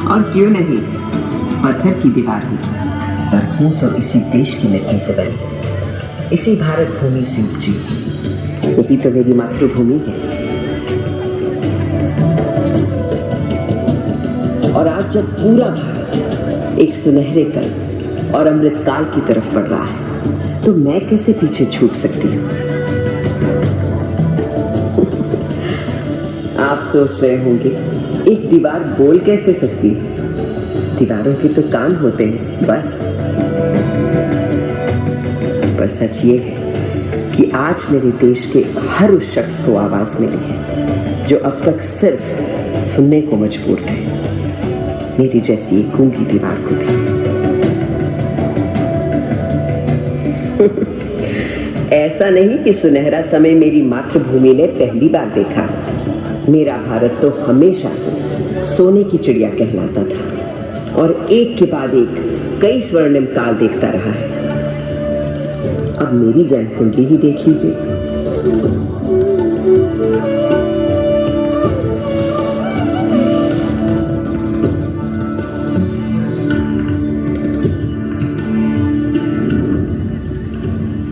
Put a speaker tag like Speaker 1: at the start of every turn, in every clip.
Speaker 1: और क्यों नहीं, पत्थर की दीवार हूँ, पर हूँ तो इसी देश की मिट्टी से बनी, इसी भारत भूमि से उपजी। यही तो मेरी मातृभूमि है। और आज जब पूरा भारत एक सुनहरे कल और अमृतकाल की तरफ बढ़ रहा है, तो मैं कैसे पीछे छूट सकती हूँ? आप सोच रहे होंगे, एक दीवार बोल कैसे सकती है? दीवारों के तो कान होते हैं बस। पर सच ये है कि आज मेरे देश के हर उस शख्स को आवाज मिली है जो अब तक सिर्फ सुनने को मजबूर थे, मेरी जैसी एक गूंगी दीवार को भी। ऐसा नहीं कि सुनहरा समय मेरी मातृभूमि ने पहली बार देखा। मेरा भारत तो हमेशा से सोने की चिड़िया कहलाता था और एक के बाद एक कई स्वर्णिम काल देखता रहा है। अब मेरी जन्म कुंडली ही देख लीजिए।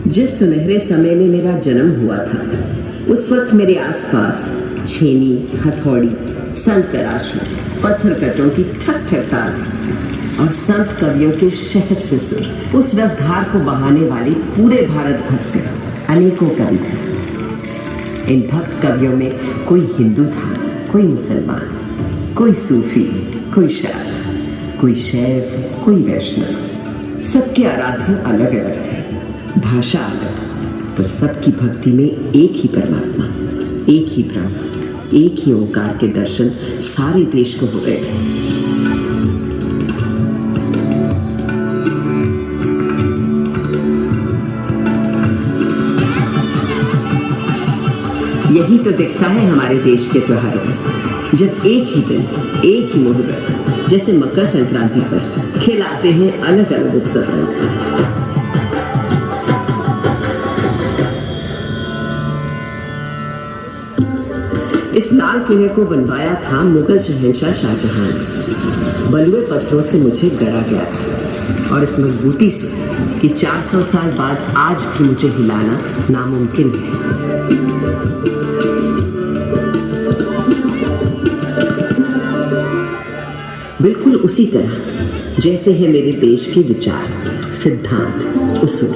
Speaker 1: जिस सुनहरे समय में मेरा जन्म हुआ था, उस वक्त मेरे आसपास छेनी, हथौड़ी, संत तराशू, पत्थर कटों की ठक ठक तार थी और संत कवियों के शहद से सुर, उस रसधार को बहाने वाले पूरे भारत भर से अनेकों कवि थे। इन भक्त कवियों में कोई हिंदू था, कोई मुसलमान, कोई सूफी, कोई शाक्त, कोई शैव, कोई वैष्णव। सबके आराध्य अलग अलग थे, भाषा अलग, पर सबकी भक्ति में एक ही परमात्मा, एक ही ब्रह्म, एक ही ओंकार के दर्शन सारे देश को हो गए थे। यही तो दिखता है हमारे देश के त्योहारों में, जब एक ही दिन, एक ही मुहूर्त, जैसे मकर संक्रांति पर खिलाते हैं अलग अलग उत्सव रंग। इस लाल किले को बनवाया था मुगल शहंशाह शाहजहां ने। बलुए पत्थरों से मुझे गढ़ा गया था और इस मजबूती से कि 400 साल बाद आज भी मुझे हिलाना नामुमकिन है। बिल्कुल उसी तरह जैसे है मेरे देश के विचार, सिद्धांत, उसूल।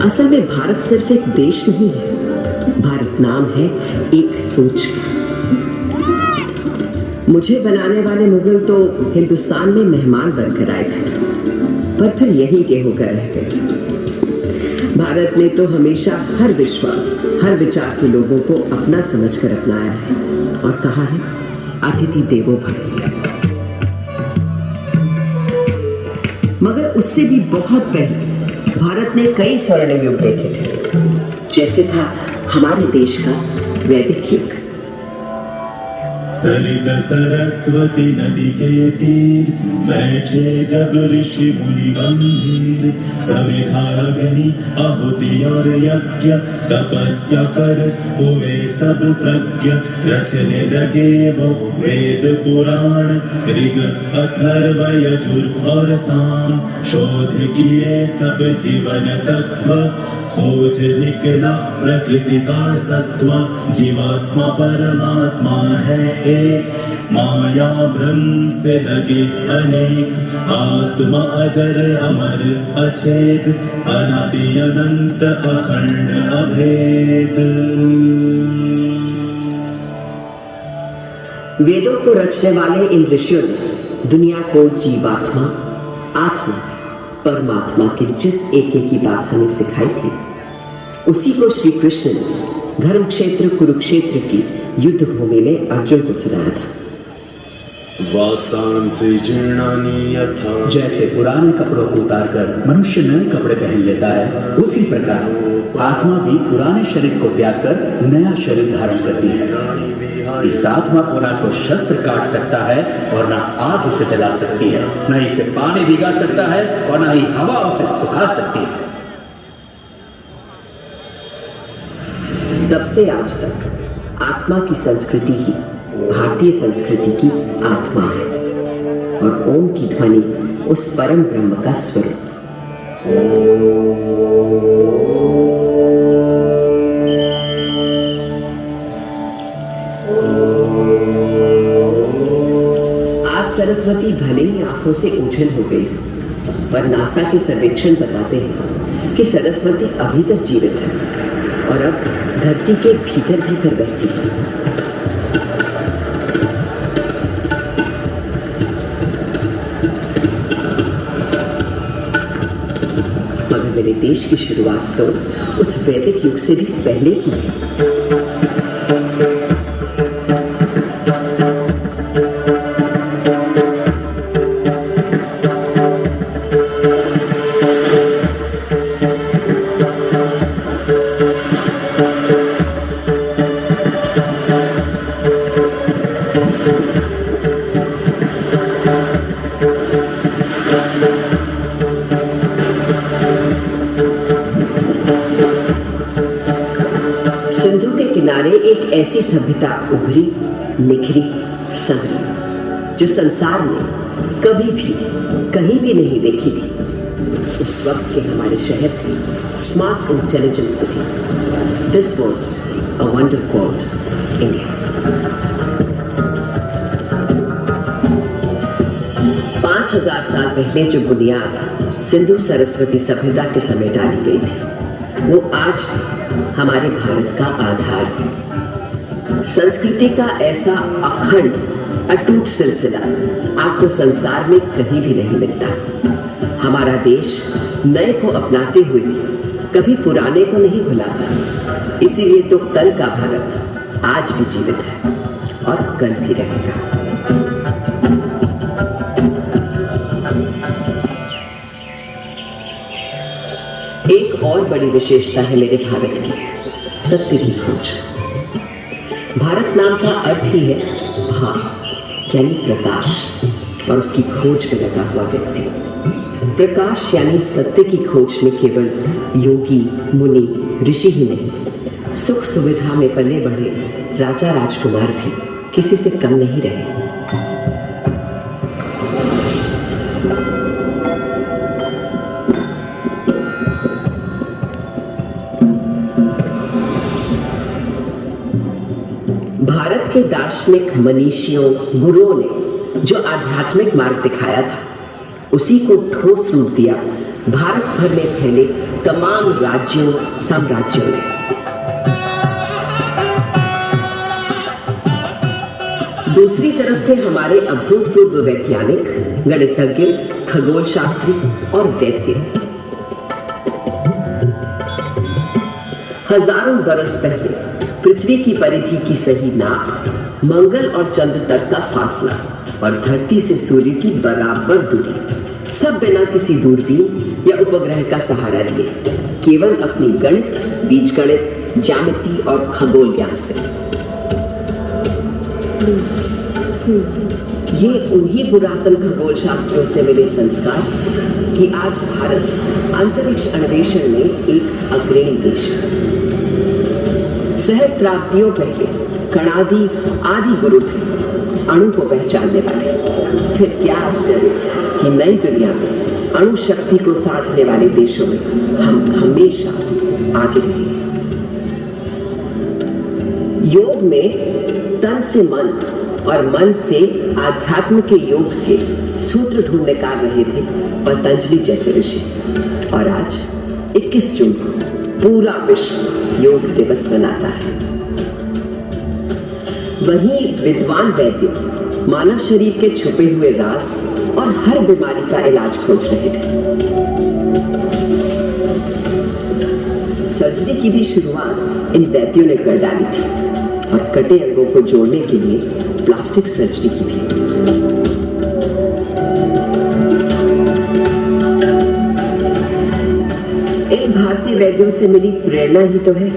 Speaker 1: असल में भारत सिर्फ एक देश नहीं है, भारत नाम है एक सोच का। मुझे बनाने वाले मुगल तो हिंदुस्तान में मेहमान बनकर आए थे, पर फिर यहीं के होकर रह गए। भारत ने तो हमेशा हर विश्वास, हर विचार के लोगों को अपना समझकर अपनाया है और कहा है अतिथि देवो भव। मगर उससे भी बहुत पहले भारत ने कई स्वर्णिम युग देखे थे, जैसे था हमारे देश का वैदिक युग।
Speaker 2: सरित सरस्वती नदी के तीर बैठे जब ऋषि मुनि गंभीर, समिधा अग्नि आहुति और यज्ञ तपस्या कर हुए सब प्रज्ञ। रचने लगे वो वेद पुराण, ऋग अथर्व यजुर और साम। शोध किए सब जीवन तत्व, खोज निकला प्रकृति का सत्व। जीवात्मा परमात्मा है एक, माया भ्रम से लगे अनेक। आत्मा अजर अमर अछेद, अनादि अनंत अखंड अभेद।
Speaker 1: वेदों को रचने वाले इन ऋषियों ने दुनिया को जीवात्मा, आत्मा, परमात्मा की जिस एक की बात हमें सिखाई थी, उसी को श्री कृष्ण ने धर्म क्षेत्र कुरुक्षेत्र की युद्ध भूमि में अर्जुन को सुनाया था।
Speaker 2: वासांसि जीर्णानि यथा,
Speaker 3: जैसे पुराने कपड़ों को उतारकर मनुष्य नए कपड़े पहन लेता है, उसी प्रकार आत्मा भी पुराने शरीर को त्याग कर नया शरीर धारण करती है। इस आत्मा को ना तो शस्त्र काट सकता है और ना आग इसे जला सकती है, न इसे पानी भिगा सकता है और ना ही हवा उसे सुखा सकती है।
Speaker 1: तब से आज तक आत्मा की संस्कृति ही भारतीय संस्कृति की आत्मा है। और ओम की ध्वनि उस परम ब्रह्म का स्वरूप। आज सरस्वती भले ही आंखों से ओझल हो गई, पर नासा के सर्वेक्षण बताते हैं कि सरस्वती अभी तक जीवित है और अब धरती के भीतर भीतर बहती है। मगर मेरे देश की शुरुआत तो उस वैदिक युग से भी पहले की है। सिंधु के किनारे एक ऐसी सभ्यता उभरी, निखरी, संवरी, जो संसार में कभी भी कहीं भी नहीं देखी थी। उस वक्त के हमारे शहर थे smart intelligent cities. This was a wonder called India. 5000 साल पहले जो बुनियाद सिंधु सरस्वती सभ्यता के समय डाली गई थी, वो आज भी हमारे भारत का आधार है। संस्कृति का ऐसा अखंड अटूट सिलसिला आपको संसार में कहीं भी नहीं मिलता। हमारा देश नए को अपनाते हुए भी कभी पुराने को नहीं भुलाता। इसीलिए तो कल का भारत आज भी जीवित है और कल भी रहेगा। एक और बड़ी विशेषता है मेरे भारत की, सत्य की खोज। भारत नाम का अर्थ ही है भा, यानी प्रकाश, और उसकी खोज में लगा हुआ व्यक्ति। प्रकाश यानी सत्य की खोज में केवल योगी, मुनि, ऋषि ही नहीं, सुख सुविधा में पले बढ़े राजा राजकुमार भी किसी से कम नहीं रहे। भारत के दार्शनिक मनीषियों, गुरुओं ने जो आध्यात्मिक मार्ग दिखाया था, उसी को ठोस रूप दिया भारत भर में फैले तमाम राज्यों, साम्राज्यों ने। दूसरी तरफ थे हमारे अभूतपूर्व वैज्ञानिक, गणितज्ञ, खगोल शास्त्री और वैद्य। हजारों बरस पहले पृथ्वी की परिधि की सही नाप, मंगल और चंद्र तक का फासला और धरती से सूर्य की बराबर दूरी, सब बिना किसी दूरबीन या उपग्रह का सहारा लिए, केवल अपनी गणित, बीजगणित, ज्यामिति और खगोल ज्ञान से। ये उन्हीं पुरातन खगोल शास्त्रियों से मिले संस्कार कि आज भारत अंतरिक्ष अन्वेषण में एक अग्रणी देश है। सहस्त्राब्दियों पहले कणादि आदि गुरु थे अणु को पहचानने वाले। फिर क्या आश्चर्य कि नई दुनिया में अणु शक्ति को साधने वाले देशों में हम हमेशा आगे रहे। योग में तन से मन और मन से आध्यात्म के योग के सूत्र ढूंढ निकाल रहे थे पतंजलि जैसे ऋषि। और आज 21 जून को पूरा विश्व योग दिवस मनाता है। वहीं विद्वान वैद्य मानव शरीर के छुपे हुए राज और हर बीमारी का इलाज खोज रहे थे। सर्जरी की भी शुरुआत इन वैद्यों ने कर डाली थी और कटे अंगों को जोड़ने के लिए प्लास्टिक सर्जरी की भी। इन भारतीय वैद्यों से मिली प्रेरणा ही तो है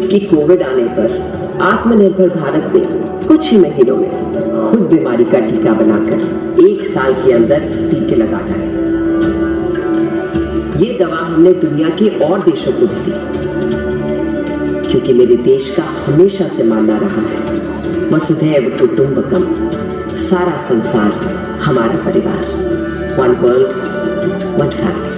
Speaker 1: कि कोविड आने पर आत्मनिर्भर भारत ने कुछ ही महीनों में खुद बीमारी का टीका बनाकर 1 साल के अंदर टीके लगा डाले। ये दवा हमने दुनिया के और देशों को भी दी, क्योंकि मेरे देश का हमेशा से मानना रहा है वसुधैव कुटुंबकम, सारा संसार हमारा परिवार। One world, one family.